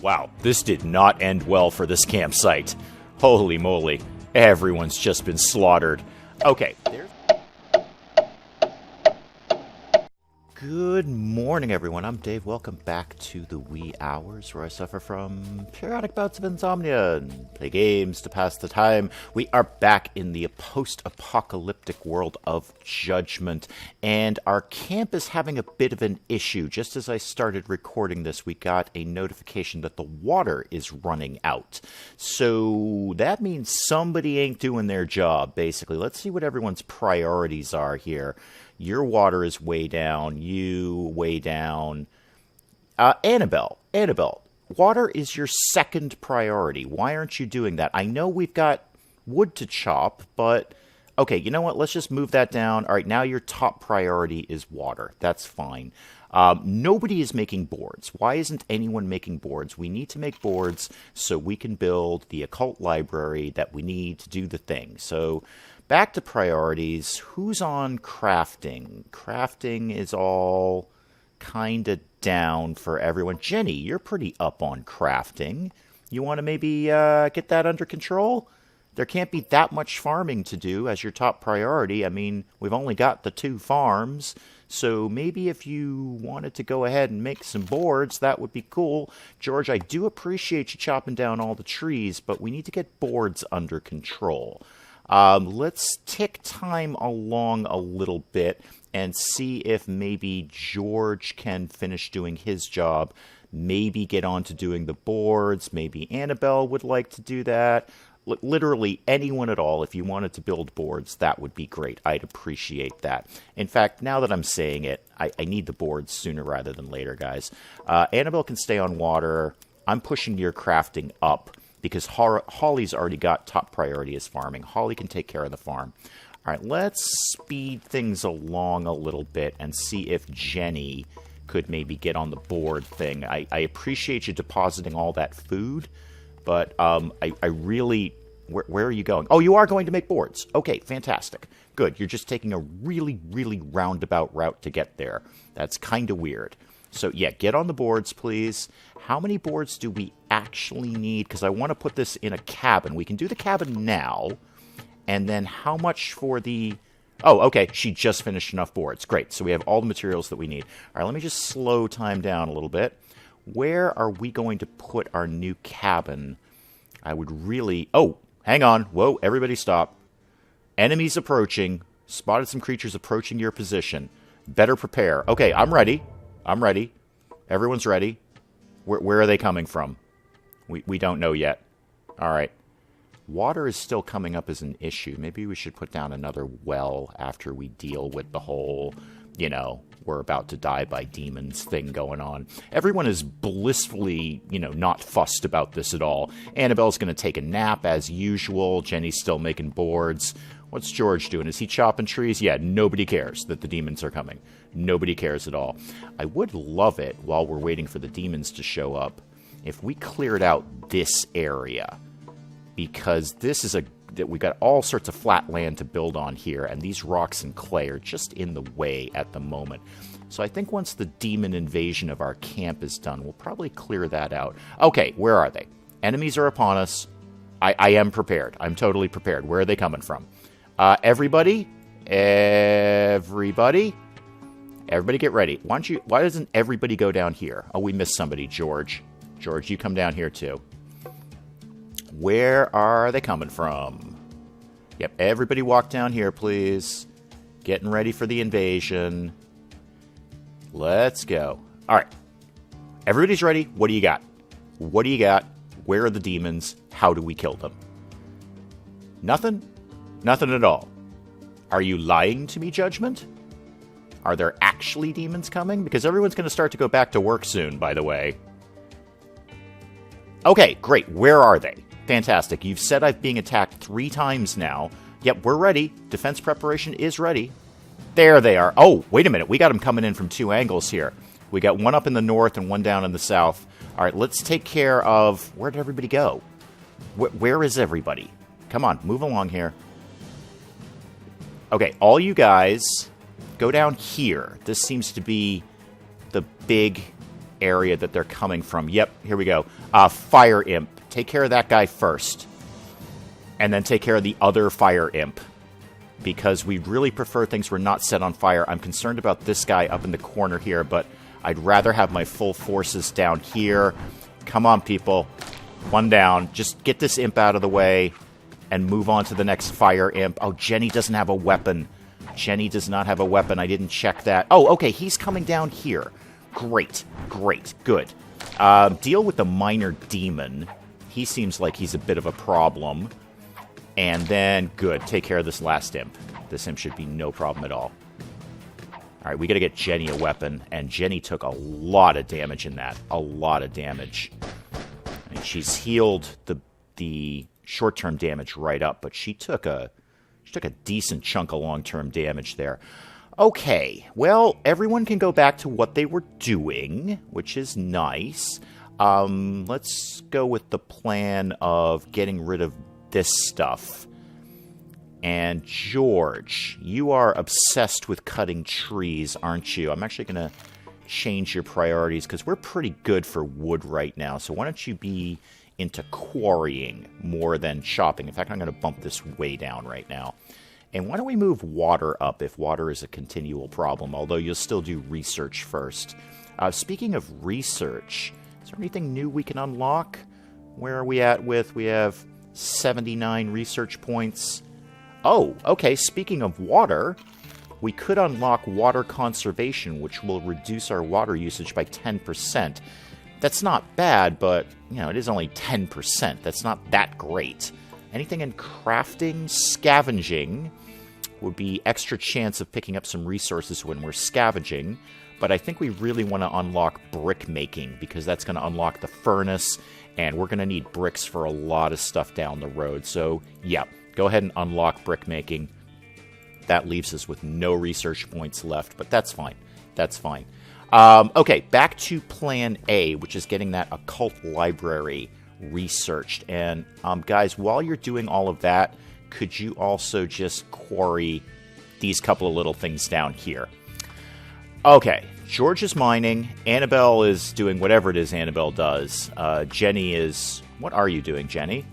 Wow, this did not end well for this campsite. Holy moly. Everyone's just been slaughtered. Okay, there's... Good morning, everyone. I'm Dave. Welcome back to the wee hours where I suffer from periodic bouts of insomnia and play games to pass the time. We are back in the post-apocalyptic world of Judgment, and our camp is having a bit of an issue. Just as I started recording this, we got a notification that the water is running out. So that means somebody ain't doing their job, basically. Let's see what everyone's priorities are here. Your water is way down. You way down. Annabelle, water is your second priority. Why aren't you doing that? I know we've got wood to chop, but... Okay, you know what? Let's just move that down. All right, now your top priority is water. That's fine. Nobody is making boards. Why isn't anyone making boards? We need to make boards so we can build the occult library that we need to do the thing. So... back to priorities. Who's on crafting? Crafting is all kind of down for everyone. Jenny, you're pretty up on crafting. You want to maybe get that under control? There can't be that much farming to do as your top priority. I mean, we've only got the 2 farms. So maybe if you wanted to go ahead and make some boards, that would be cool. George, I do appreciate you chopping down all the trees, but we need to get boards under control. Let's tick time along a little bit and see if maybe George can finish doing his job. Maybe get on to doing the boards. Maybe Annabelle would like to do that. Literally anyone at all, if you wanted to build boards, that would be great. I'd appreciate that. In fact, now that I'm saying it, I need the boards sooner rather than later, guys. Annabelle can stay on water. I'm pushing your crafting up, because Holly's already got top priority as farming. Holly can take care of the farm. All right, let's speed things along a little bit and see if Jenny could maybe get on the board thing. I appreciate you depositing all that food, but I really... Where are you going? Oh, you are going to make boards. Okay, fantastic. Good, you're just taking a really, really roundabout route to get there. That's kind of weird. So, yeah, get on the boards, please. How many boards do we actually need? Because I want to put this in a cabin. We can do the cabin now. And then how much for the... Oh, okay, she just finished enough boards. Great, so we have all the materials that we need. All right, let me just slow time down a little bit. Where are we going to put our new cabin? I would really... Oh, hang on. Whoa, everybody stop. Enemies approaching. Spotted some creatures approaching your position. Better prepare. Okay, I'm ready. I'm ready. Everyone's ready. Where are they coming from? We don't know yet. All right. Water is still coming up as an issue. Maybe we should put down another well after we deal with the whole, you know, we're about to die by demons thing going on. Everyone is blissfully, you know, not fussed about this at all. Annabelle's going to take a nap as usual. Jenny's still making boards. What's George doing? Is he chopping trees? Yeah, nobody cares that the demons are coming. Nobody cares at all. I would love it, while we're waiting for the demons to show up, if we cleared out this area. Because this is we've got all sorts of flat land to build on here, and these rocks and clay are just in the way at the moment. So I think once the demon invasion of our camp is done, we'll probably clear that out. Okay, where are they? Enemies are upon us. I am prepared. I'm totally prepared. Where are they coming from? Everybody get ready. Why doesn't everybody go down here? Oh, we missed somebody, George. George, you come down here too. Where are they coming from? Yep, everybody walk down here, please. Getting ready for the invasion. Let's go. All right. Everybody's ready. What do you got? What do you got? Where are the demons? How do we kill them? Nothing? Nothing at all. Are you lying to me, Judgment? Are there actually demons coming? Because everyone's going to start to go back to work soon, by the way. Okay, great. Where are they? Fantastic. You've said I'm being attacked 3 times now. Yep, we're ready. Defense preparation is ready. There they are. Oh, wait a minute. We got them coming in from 2 angles here. We got one up in the north and one down in the south. All right, let's take care of... Where did everybody go? Where is everybody? Come on, move along here. Okay, all you guys, go down here. This seems to be the big area that they're coming from. Yep, here we go. Fire imp. Take care of that guy first. And then take care of the other fire imp. Because we really prefer things were not set on fire. I'm concerned about this guy up in the corner here, but I'd rather have my full forces down here. Come on, people. One down. Just get this imp out of the way and move on to the next fire imp. Oh, Jenny doesn't have a weapon. Jenny does not have a weapon. I didn't check that. Oh, okay. He's coming down here. Great. Great. Good. Deal with the minor demon. He seems like he's a bit of a problem. And then, good. Take care of this last imp. This imp should be no problem at all. All right, we got to get Jenny a weapon. And Jenny took a lot of damage in that. A lot of damage. I mean, she's healed the short-term damage right up, but she took a decent chunk of long-term damage there. Okay, well, everyone can go back to what they were doing, which is nice. Let's go with the plan of getting rid of this stuff. And George, you are obsessed with cutting trees, aren't you? I'm actually going to change your priorities because we're pretty good for wood right now. So why don't you be into quarrying more than chopping? In fact, I'm going to bump this way down right now. And why don't we move water up if water is a continual problem, although you'll still do research first. Speaking of research, is there anything new we can unlock? Where are we at with? We have 79 research points. Oh, okay, speaking of water, we could unlock water conservation, which will reduce our water usage by 10%. That's not bad, but, you know, it is only 10%. That's not that great. Anything in crafting? Scavenging would be extra chance of picking up some resources when we're scavenging, but I think we really want to unlock brick making, because that's going to unlock the furnace, and we're going to need bricks for a lot of stuff down the road. So, yeah, go ahead and unlock brick making. That leaves us with no research points left, but that's fine. That's fine. Okay, back to Plan A, which is getting that occult library researched. And, guys, while you're doing all of that, could you also just quarry these couple of little things down here? Okay, George is mining. Annabelle is doing whatever it is Annabelle does. Jenny is... What are you doing, Jenny?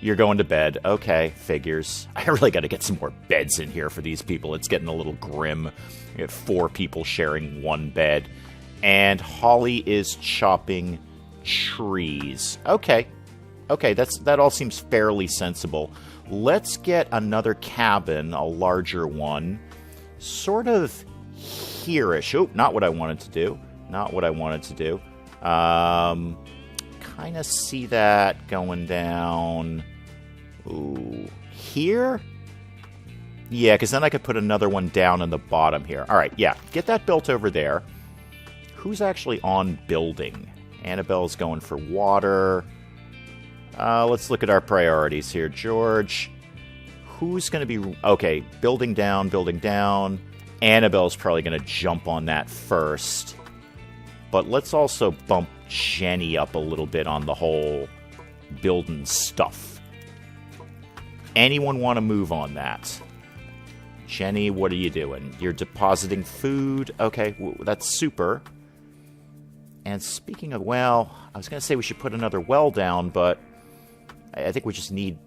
You're going to bed. Okay, figures. I really got to get some more beds in here for these people. It's getting a little grim. We have 4 people sharing one bed. And Holly is chopping trees. Okay. Okay, that all seems fairly sensible. Let's get another cabin, a larger one. Sort of here-ish. Oh, not what I wanted to do. Not what I wanted to do. Kind of see that going down. Ooh. Here? Yeah, because then I could put another one down in the bottom here. All right, yeah. Get that built over there. Who's actually on building? Annabelle's going for water. Let's look at our priorities here. George, who's going to be... Okay, building down, building down. Annabelle's probably going to jump on that first. But let's also bump Jenny up a little bit on the whole building stuff. Anyone want to move on that? Jenny, what are you doing? You're depositing food. Okay, that's super. And speaking of well, I was going to say we should put another well down, but I think we just need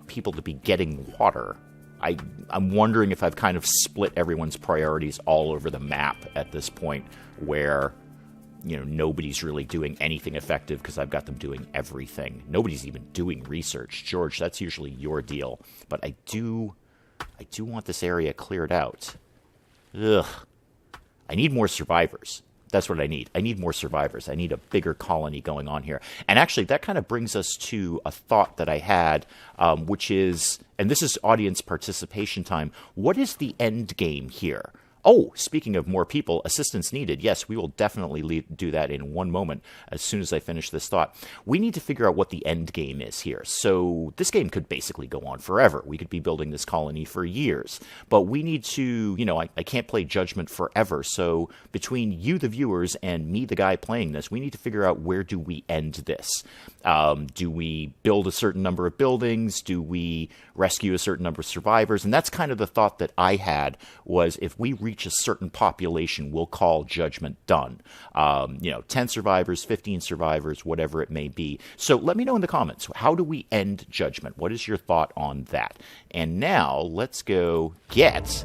people to be getting water. I'm wondering if I've kind of split everyone's priorities all over the map at this point, where, you know, nobody's really doing anything effective because I've got them doing everything. Nobody's even doing research. George, that's usually your deal. But I do want this area cleared out. Ugh. I need more survivors. That's what I need. I need more survivors. I need a bigger colony going on here. And actually, that kind of brings us to a thought that I had, which is, and this is audience participation time, what is the end game here? Oh, speaking of more people, assistance needed. Yes, we will definitely do that in one moment as soon as I finish this thought. We need to figure out what the end game is here. So this game could basically go on forever. We could be building this colony for years. But we need to, you know, I can't play Judgment forever. So between you, the viewers, and me, the guy playing this, we need to figure out where do we end this. Do we build a certain number of buildings? Do we rescue a certain number of survivors? And that's kind of the thought that I had, was if we reach a certain population, we'll call judgment done. 10 survivors, 15 survivors, whatever it may be. So let me know in the comments, how do we end judgment? What is your thought on that? And now let's go get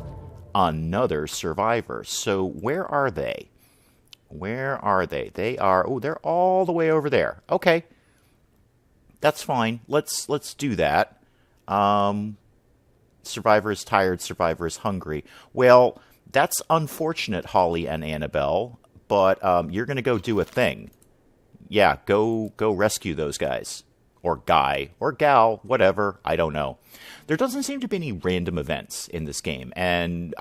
another survivor. So where are they? Where are they? They are, they're all the way over there. Okay. That's fine. Let's do that. Survivor is tired, survivor is hungry. Well, that's unfortunate, Holly and Annabelle, but you're going to go do a thing. Yeah, go rescue those guys. Or guy, or gal, whatever, I don't know. There doesn't seem to be any random events in this game, and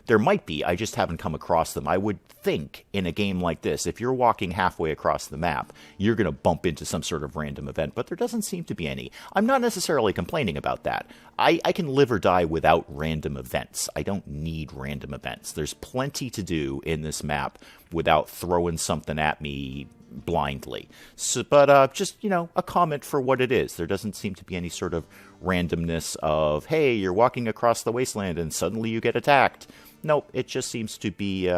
there might be, I just haven't come across them. I would think in a game like this, if you're walking halfway across the map, you're going to bump into some sort of random event, but there doesn't seem to be any. I'm not necessarily complaining about that. I can live or die without random events. I don't need random events. There's plenty to do in this map without throwing something at me blindly. So, but just, a comment for what it is. There doesn't seem to be any sort of randomness of, hey, you're walking across the wasteland and suddenly you get attacked. Nope, it just seems to be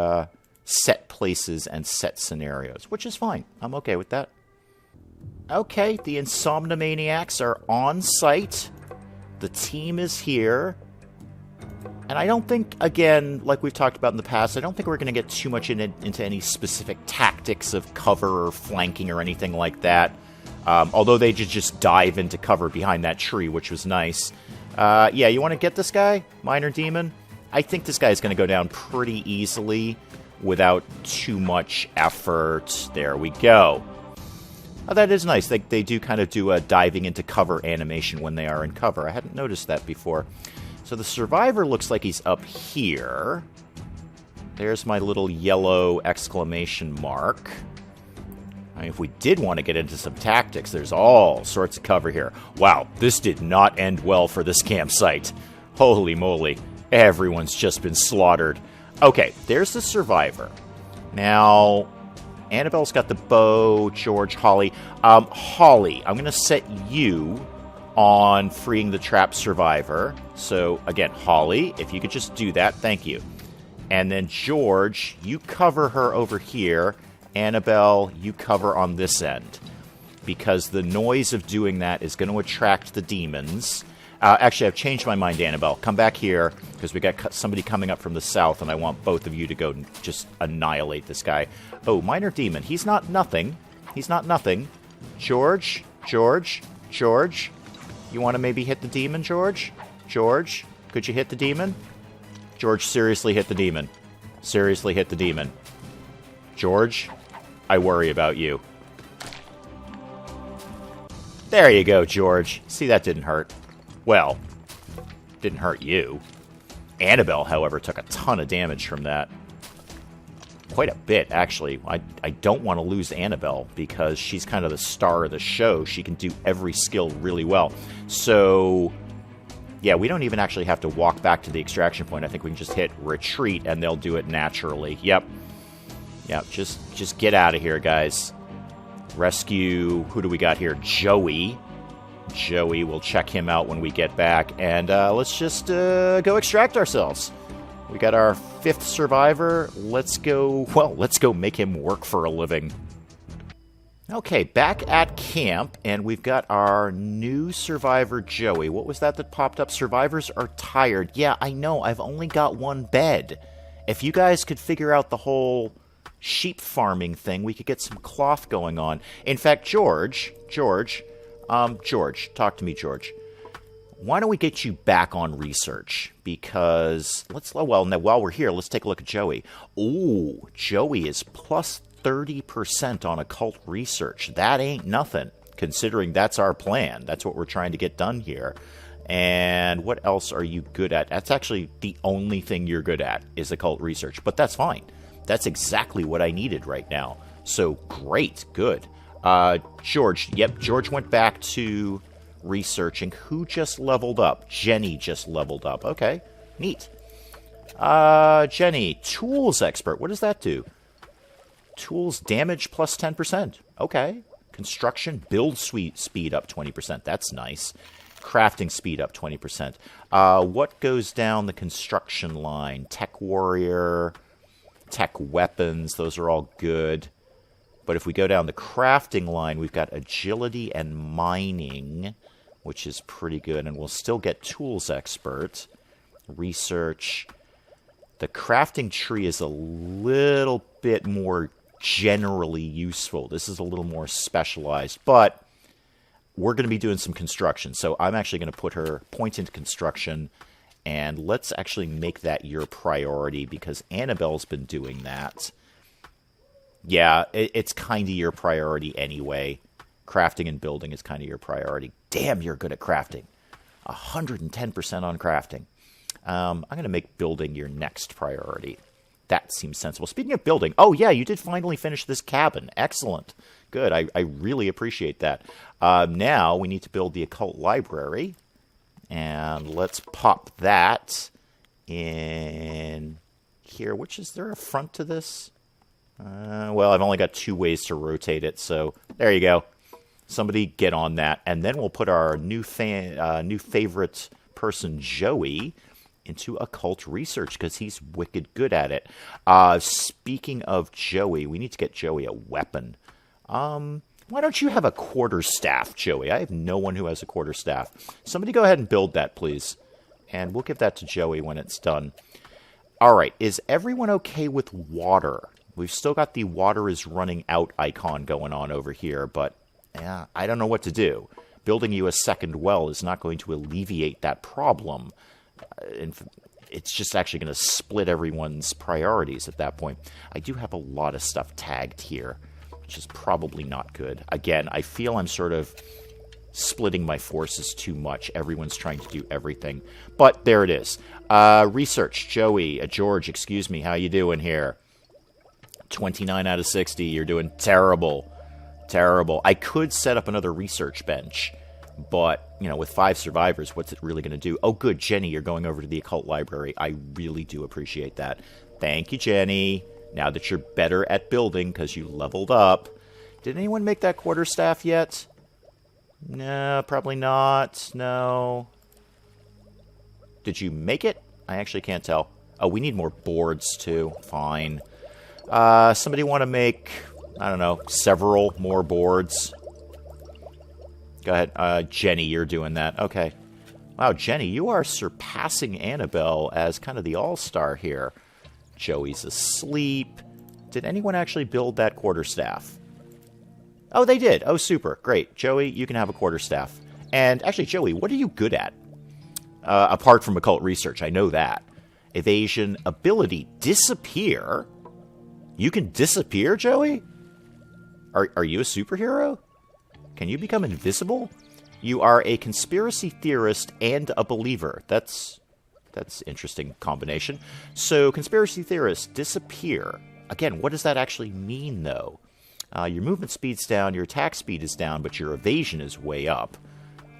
set places and set scenarios, which is fine. I'm okay with that. Okay, the Insomnomaniacs are on site. The team is here. And I don't think, again, like we've talked about in the past, I don't think we're going to get too much into any specific tactics of cover or flanking or anything like that. Although they just dive into cover behind that tree, which was nice. Yeah, you want to get this guy? Minor Demon? I think this guy is going to go down pretty easily without too much effort. There we go. Oh, that is nice. They do kind of do a diving into cover animation when they are in cover. I hadn't noticed that before. So the survivor looks like he's up here. There's my little yellow exclamation mark. I mean, if we did want to get into some tactics, there's all sorts of cover here. Wow, this did not end well for this campsite. Holy moly. Everyone's just been slaughtered. Okay, there's the survivor. Now, Annabelle's got the bow, George, Holly. Holly, I'm going to set you on freeing the trapped survivor. So, again, Holly, if you could just do that, thank you. And then, George, you cover her over here. Annabelle, you cover on this end. Because the noise of doing that is going to attract the demons. Actually, I've changed my mind, Annabelle. Come back here, because we got somebody coming up from the south, and I want both of you to go and just annihilate this guy. Oh, Minor Demon. He's not nothing. He's not nothing. George, George, George. You want to maybe hit the demon, George? George, could you hit the demon? George, seriously hit the demon. Seriously hit the demon. George, I worry about you. There you go, George. See, that didn't hurt. Well, didn't hurt you. Annabelle, however, took a ton of damage from that. Quite a bit, actually. I don't want to lose Annabelle because she's kind of the star of the show. She can do every skill really well. So, yeah, we don't even actually have to walk back to the extraction point. I think we can just hit retreat and they'll do it naturally. Yep. Yep, just get out of here, guys. Rescue, who do we got here? Joey. Joey, we'll check him out when we get back. And let's just go extract ourselves. We got our 5th survivor. Let's go make him work for a living. Okay, back at camp, and we've got our new survivor, Joey. What was that popped up? Survivors are tired. Yeah, I know, I've only got one bed. If you guys could figure out the whole sheep farming thing, we could get some cloth going on. In fact, George, talk to me, George. Why don't we get you back on research? Because now while we're here, let's take a look at Joey. Ooh, Joey is plus 30% on occult research. That ain't nothing, considering that's our plan. That's what we're trying to get done here. And what else are you good at? That's actually the only thing you're good at is occult research, but that's fine. That's exactly what I needed right now. So great, good. George, yep, George went back to researching. Who just leveled up? Jenny just leveled up. Okay, neat. Jenny, tools expert. What does that do? Tools damage plus 10%. Okay. Construction build speed up 20%. That's nice. Crafting speed up 20%. What goes down the construction line? Tech warrior, tech weapons, those are all good. But if we go down the crafting line, we've got agility and mining, which is pretty good. And we'll still get tools expert. Research. The crafting tree is a little bit more generally useful. This is a little more specialized. But we're going to be doing some construction. So I'm actually going to put her point into construction. And let's actually make that your priority because Annabelle's been doing that. Yeah, it's kind of your priority anyway. Crafting and building is kind of your priority. Damn, you're good at crafting. 110% on crafting. I'm going to make building your next priority. That seems sensible. Speaking of building, oh yeah, you did finally finish this cabin. Excellent. Good, I really appreciate that. Now we need to build the occult library. And let's pop that in here. Which is there a front to this? Well, I've only got 2 ways to rotate it, so there you go. Somebody get on that. And then we'll put our new favorite person, Joey, into occult research because he's wicked good at it. Speaking of Joey, we need to get Joey a weapon. Why don't you have a quarterstaff, Joey? I have no one who has a quarterstaff. Somebody go ahead and build that, please. And we'll give that to Joey when it's done. All right, is everyone okay with water? We've still got the water is running out icon going on over here, but yeah, I don't know what to do. Building you a second well is not going to alleviate that problem. It's just actually going to split everyone's priorities at that point. I do have a lot of stuff tagged here, which is probably not good. Again, I feel I'm sort of splitting my forces too much. Everyone's trying to do everything. But there it is. Research, Joey, George, excuse me, how you doing here? 29 out of 60. You're doing terrible. Terrible. I could set up another research bench, but, you know, with 5 survivors, what's it really going to do? Oh, good, Jenny, you're going over to the occult library. I really do appreciate that. Thank you, Jenny. Now that you're better at building because you leveled up. Did anyone make that quarterstaff yet? No, probably not. No. Did you make it? I actually can't tell. Oh, we need more boards, too. Fine. Somebody want to make, I don't know, several more boards? Go ahead. Jenny, you're doing that. Okay. Wow, Jenny, you are surpassing Annabelle as kind of the all-star here. Joey's asleep. Did anyone actually build that quarterstaff? Oh, they did. Oh, super. Great. Joey, you can have a quarterstaff. And actually, Joey, what are you good at? Apart from occult research, I know that. Evasion, ability, disappear. You can disappear, Joey? Are you a superhero? Can you become invisible? You are a conspiracy theorist and a believer. That's interesting combination. So, conspiracy theorists disappear. Again, what does that actually mean, though? Your movement speed's down, your attack speed is down, but your evasion is way up.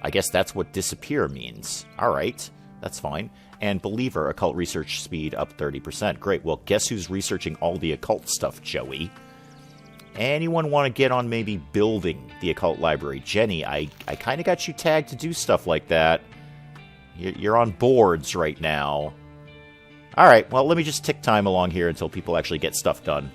I guess that's what disappear means. Alright, that's fine. And believer, occult research speed up 30%. Great, well, guess who's researching all the occult stuff, Joey? Anyone want to get on maybe building the occult library? Jenny, I kind of got you tagged to do stuff like that. You're on boards right now. Alright, well, let me just tick time along here until people actually get stuff done.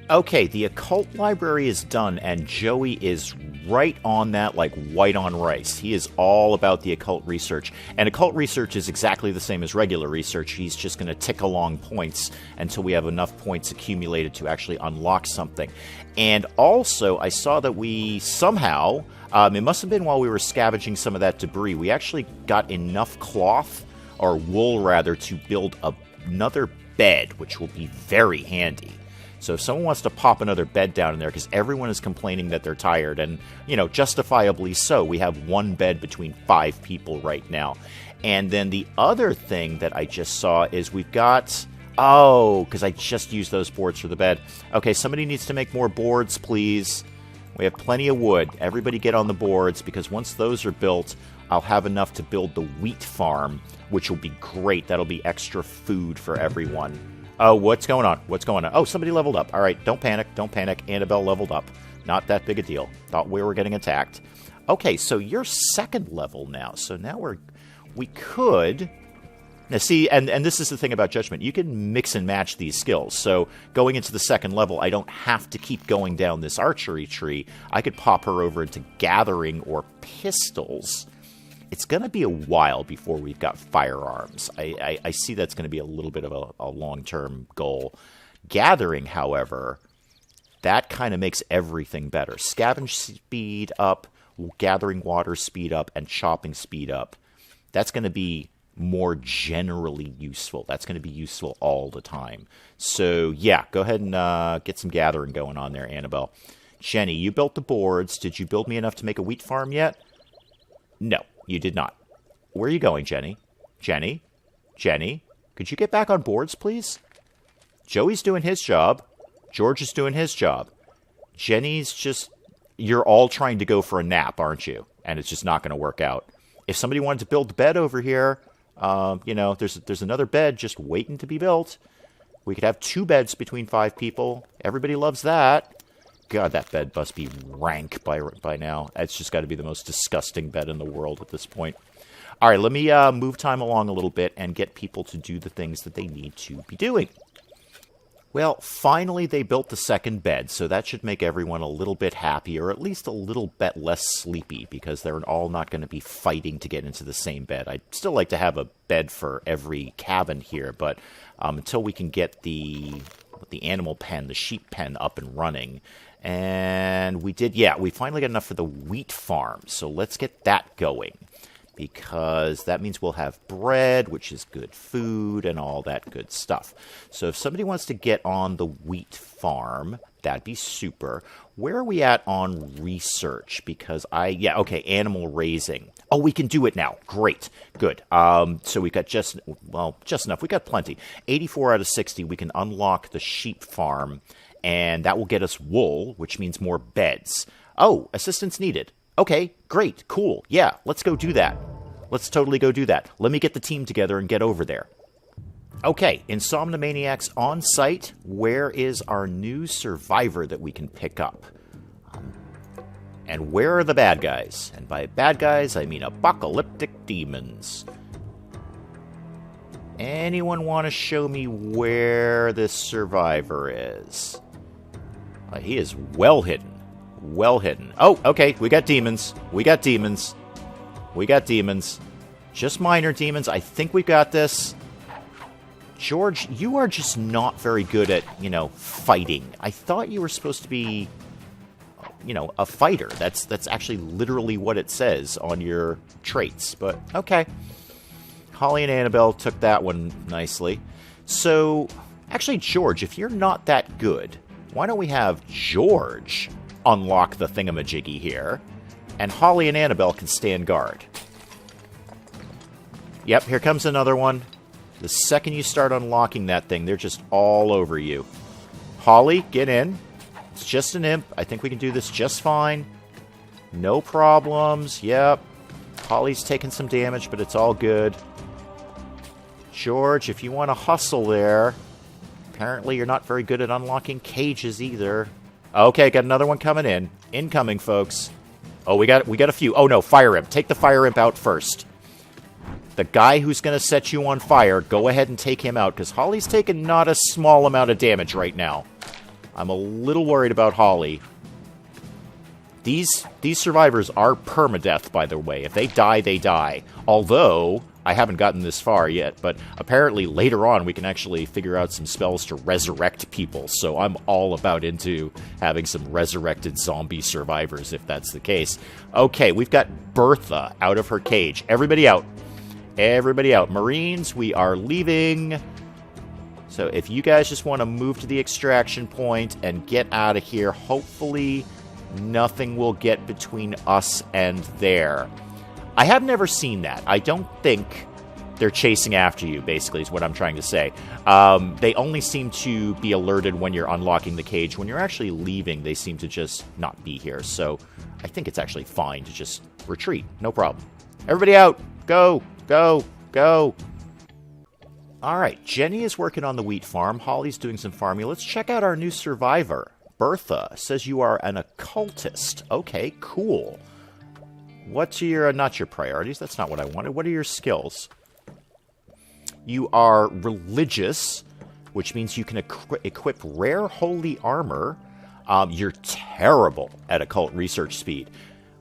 Okay, the occult library is done, and Joey is right on that like white on rice. He is all about the occult research. And occult research is exactly the same as regular research. He's just going to tick along points until we have enough points accumulated to actually unlock something. And also, I saw that we somehow, it must have been while we were scavenging some of that debris, we actually got enough cloth, or wool rather, to build another bed, which will be very handy. So if someone wants to pop another bed down in there, because everyone is complaining that they're tired, and, you know, justifiably so, we have one bed between 5 people right now. And then the other thing that I just saw is we've got, oh, because I just used those boards for the bed. Okay, somebody needs to make more boards, please. We have plenty of wood. Everybody get on the boards, because once those are built, I'll have enough to build the wheat farm, which will be great. That'll be extra food for everyone. Oh, what's going on? What's going on? Oh, somebody leveled up. All right, don't panic. Don't panic. Annabelle leveled up. Not that big a deal. Thought we were getting attacked. Okay, so you're second level now. So now we could... Now see, and this is the thing about Judgment. You can mix and match these skills. So going into the second level, I don't have to keep going down this archery tree. I could pop her over into gathering or pistols. It's going to be a while before we've got firearms. I see that's going to be a little bit of a long-term goal. Gathering, however, that kind of makes everything better. Scavenge speed up, gathering water speed up, and chopping speed up. That's going to be more generally useful. That's going to be useful all the time. So, yeah, go ahead and get some gathering going on there, Annabelle. Jenny, you built the boards. Did you build me enough to make a wheat farm yet? No. You did not. Where are you going, Jenny? Jenny? Jenny? Could you get back on boards, please? Joey's doing his job. George is doing his job. Jenny's just... You're all trying to go for a nap, aren't you? And it's just not going to work out. If somebody wanted to build the bed over here, you know, there's another bed just waiting to be built. We could have 2 beds between 5 people. Everybody loves that. God, that bed must be rank by now. It's just got to be the most disgusting bed in the world at this point. All right, let me move time along a little bit and get people to do the things that they need to be doing. Well, finally they built the second bed, so that should make everyone a little bit happy, or at least a little bit less sleepy, because they're all not going to be fighting to get into the same bed. I'd still like to have a bed for every cabin here, but until we can get the animal pen, the sheep pen up and running... And we finally got enough for the wheat farm. So let's get that going. Because that means we'll have bread, which is good food, and all that good stuff. So if somebody wants to get on the wheat farm, that'd be super. Where are we at on research? Because animal raising. Oh, we can do it now. Great. Good. So we got just enough. We got plenty. 84 out of 60, we can unlock the sheep farm. And that will get us wool, which means more beds. Oh, assistance needed. Okay, great, cool. Yeah, let's go do that. Let's totally go do that. Let me get the team together and get over there. Okay, Insomnomaniacs on site. Where is our new survivor that we can pick up? And where are the bad guys? And by bad guys, I mean apocalyptic demons. Anyone want to show me where this survivor is? He is well hidden. Well hidden. Oh, okay. We got demons. We got demons. We got demons. Just minor demons. I think we got this. George, you are just not very good at, fighting. I thought you were supposed to be, a fighter. That's actually literally what it says on your traits. But, okay. Holly and Annabelle took that one nicely. So, actually, George, if you're not that good... Why don't we have George unlock the thingamajiggy here, and Holly and Annabelle can stand guard. Yep, here comes another one. The second you start unlocking that thing, they're just all over you. Holly, get in. It's just an imp. I think we can do this just fine. No problems. Yep. Holly's taking some damage, but it's all good. George, if you want to hustle there... Apparently, you're not very good at unlocking cages either. Okay, got another one coming in. Incoming, folks. Oh, we got a few. Oh, no, fire imp. Take the fire imp out first. The guy who's going to set you on fire, go ahead and take him out, because Holly's taking not a small amount of damage right now. I'm a little worried about Holly. These survivors are permadeath, by the way. If they die, they die. Although... I haven't gotten this far yet, but apparently later on we can actually figure out some spells to resurrect people, so I'm all about into having some resurrected zombie survivors, if that's the case. Okay, we've got Bertha out of her cage. Everybody out. Everybody out. Marines, we are leaving. So if you guys just want to move to the extraction point and get out of here, hopefully nothing will get between us and there. I have never seen that. I don't think they're chasing after you, basically, is what I'm trying to say. They only seem to be alerted when you're unlocking the cage. When you're actually leaving, they seem to just not be here. So I think it's actually fine to just retreat. No problem. Everybody out. Go, go, go. All right. Jenny is working on the wheat farm. Holly's doing some farming. Let's check out our new survivor. Bertha says you are an occultist. Okay, cool. What's your, not your priorities, that's not what I wanted. What are your skills? You are religious, which means you can equip rare holy armor. You're terrible at occult research speed.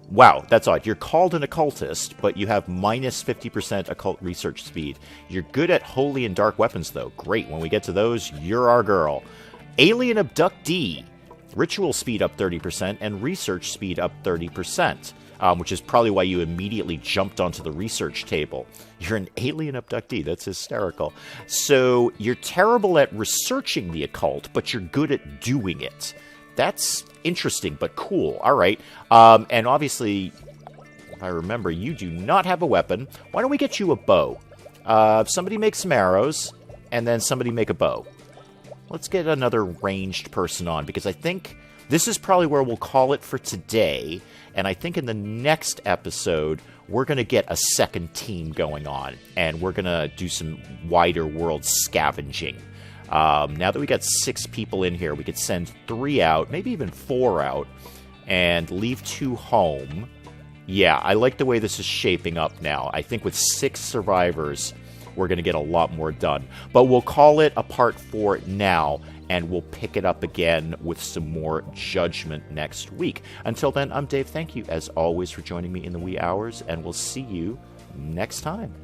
Wow, that's odd. You're called an occultist, but you have minus 50% occult research speed. You're good at holy and dark weapons, though. Great. When we get to those, you're our girl. Alien abductee. Ritual speed up 30% and research speed up 30%, which is probably why you immediately jumped onto the research table. You're an alien abductee. That's hysterical. So you're terrible at researching the occult, but you're good at doing it. That's interesting, but cool. All right. And obviously, if I remember, you do not have a weapon. Why don't we get you a bow? Somebody make some arrows, and then somebody make a bow. Let's get another ranged person on, because I think this is probably where we'll call it for today. And I think in the next episode, we're going to get a second team going on, and we're going to do some wider world scavenging. Now that we got 6 people in here, we could send 3 out, maybe even 4 out, and leave 2 home. Yeah, I like the way this is shaping up now. I think with 6 survivors, we're going to get a lot more done. But we'll call it a part for now, and we'll pick it up again with some more judgment next week. Until then, I'm Dave. Thank you, as always, for joining me in the wee hours, and we'll see you next time.